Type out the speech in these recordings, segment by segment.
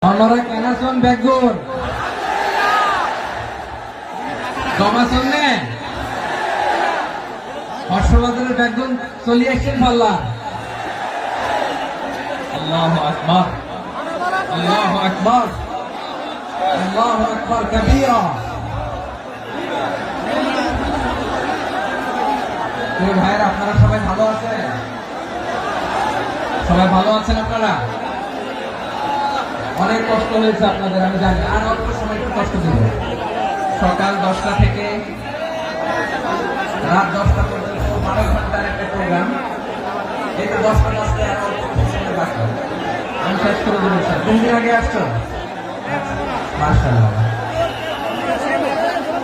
আপনারা কেন আছেন বেগুন জমাছেন না হর্ষবাজারের বেগুন চলে আসছেন পাল্লা। আল্লাহু আকবার আল্লাহু আকবার আল্লাহু আকবার কবীরা। প্রিয় ভাইরা, আপনারা সবাই ভালো আছেন? সবাই ভালো আছেন? আপনারা অনেক কষ্ট হয়েছে আপনাদের, আমি জানি। আর অল্প সময় একটু কষ্ট দিব। সকাল 10টা থেকে রাত 10টা পর্যন্ত 12 ঘন্টার একটা প্রোগ্রাম। এই তো 10টা বাজতে আর অল্প সময় বাকি, আমি শেষ করে দেবো। কোন দিন আগে আসছো? মাশাআল্লাহ,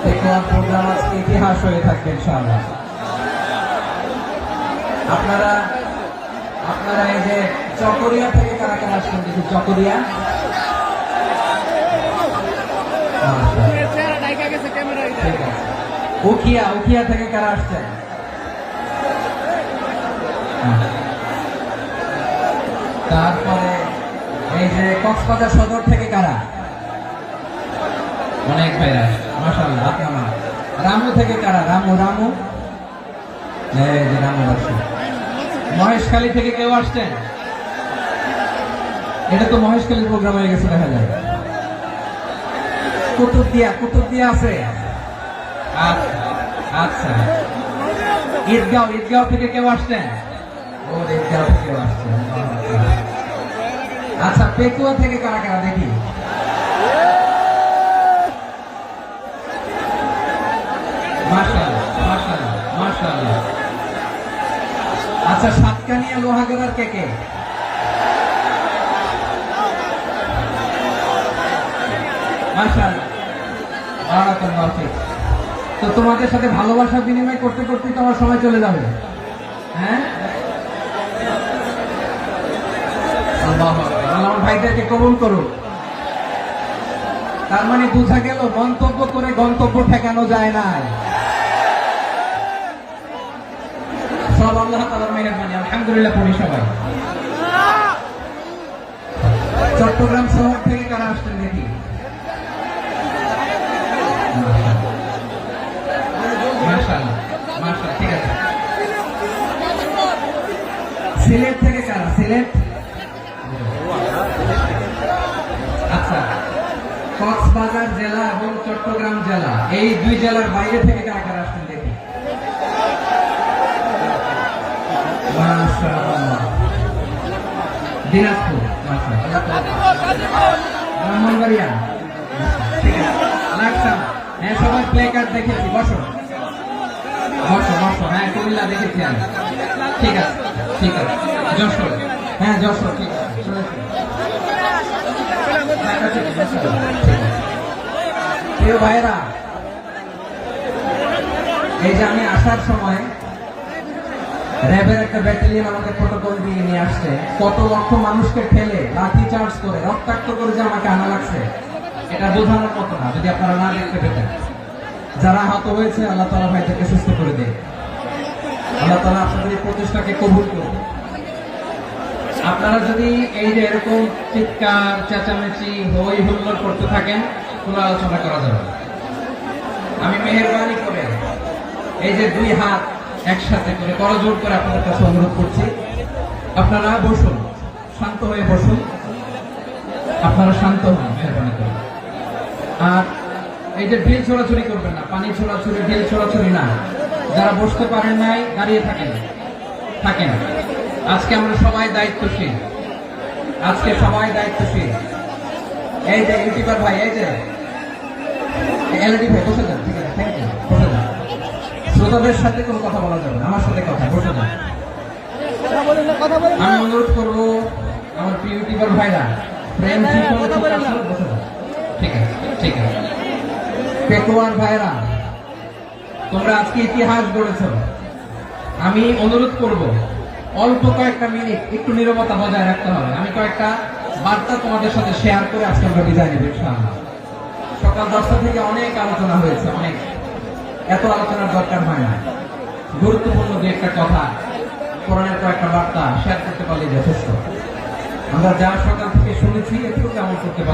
তোমার প্রোগ্রাম আজকে ইতিহাস হয়ে থাকবে ইনশাআল্লাহ। আপনারা এই যে চকরিয়া থেকে কারা কারা আসছেন দেখি? চকরিয়া, উখিয়া থেকে কারা আসছেন? তারপরে এই যে কক্সবাজার সদর থেকে কারা? অনেক ভাইরা, মাশাআল্লাহ। রামু থেকে কারা? রামু এই যে রামু আসছে। মহেশখালী থেকে কেউ আসছেন? এটা তো মহেশখালীর প্রোগ্রাম হয়ে গেছে দেখা যায়। কুতুবদিয়া আছে। আচ্ছা, ঈদগাঁও থেকে কেউ আসছেন? ও, ঈদগাঁও থেকে কেউ আসছেন। আচ্ছা, পেকুয়া থেকে কারা কারা দেখি? মাশাআল্লাহ। আচ্ছা, সাতকানিয়া লোহাগড়ার কে? মাশাআল্লাহ, বারাকাল্লাহু ফিক। তো তোমাদের সাথে ভালোবাসা বিনিময় করতে করতে তো আমার সময় চলে যাবে। হ্যাঁ, আল্লাহু আকবার। আমার ভাইদেরকে কবুল করুন। তার মানে বোঝা গেল মন্তব্য করে গন্তব্য ঠেকানো যায় না। সব আল্লাহ তাআলার মেহেরবানি, আলহামদুলিল্লাহ পড়ি সবাই। চট্টগ্রাম শহর থেকে কারা আসছেন দেখি? মাশাআল্লাহ, ঠিক আছে। সিলেট থেকে কারা? সিলেট, আচ্ছা। কক্সবাজার জেলা এবং চট্টগ্রাম জেলা, এই দুই জেলার বাইরে থেকে কারা কারা আসছেন দেখি? মাশাআল্লাহ। দিনাজপুর, ব্রাহ্মণবাড়িয়া, লাকসাম। হ্যাঁ, সবাই প্লে কার্ড দেখেছি। বসো। হ্যাঁ, কুমিল্লা দেখেছি আমি। ঠিক আছে। যশোর, হ্যাঁ যশোর, ঠিক আছে। প্রিয় ভাইরা, এই যে আমি আসার সময় র্যাবের একটা ব্যাটালিয়ন আমাকে প্রোটোকল দিয়ে নিয়ে আসছে। কত লক্ষ মানুষকে ঠেলে লাঠি চার্জ করে রক্তাক্ত করে যে আমাকে আনা লাগছে, এটা বোঝানোর মতো না যদি আপনারা না দেখতে পেতেন। যারা আহত হয়েছে, আল্লাহ তাআলা ভাইদেরকে সুস্থ করে দেয়। আল্লাহ তাআলা আপনাদের এই প্রচেষ্টাকে কবুল করুন। আপনারা যদি এই যে এরকম চিৎকার চেঁচামেচি হই হুল্লোড় করতে থাকেন, কোনো আলোচনা করা যাবে না। আমি মেহেরবানি করে এই যে দুই হাত একসাথে করে করজোড় করে আপনাদের কাছে অনুরোধ করছি, আপনারা বসুন, শান্ত হয়ে বসুন। আপনারা শান্ত হন মেহেরবানি করে। আর এই যে ঢিল ছোড়াছুড়ি করবেন না, পানি ছোড়াছুড়ি, ঢিল ছোড়াছুড়ি না। যারা বসতে পারেন নাই, দাঁড়িয়ে থাকেন। আজকে আমরা সবাই দায়িত্বশীল। এই যে ইউটিউবার ভাই, এই যে এলইডি ভাই, বসে যান। ঠিক আছে, থ্যাংক ইউ। বসে যান। শ্রোতাদের সাথে কোনো কথা বলা যাবে না, আমার সাথে কথা। বসে যান। আমি অনুরোধ করবো আমার প্রিয় ইউটিউবার ভাইরা, প্রেম বসে যান। ঠিক আছে। পেকুয়ার ভাইরা, তোমরা আজকে ইতিহাস গড়েছ। আমি অনুরোধ করব অল্প কয়েকটা মিনিট একটু নীরবতা বজায় রাখতে হবে। আমি কয়েকটা বার্তা তোমাদের সাথে শেয়ার করে আজকে আমরা বিদায় নেব ইনশাআল্লাহ। সকাল 10টা থেকে অনেক আলোচনা হয়েছে, এত আলোচনার দরকার হয় না। গুরুত্বপূর্ণ যে একটা কথা, কোরআনের কয়েকটা বার্তা শেয়ার করতে পারলে যথেষ্ট। আমরা যা সকাল থেকে শুনেছি একটু কেমন করতে পারি।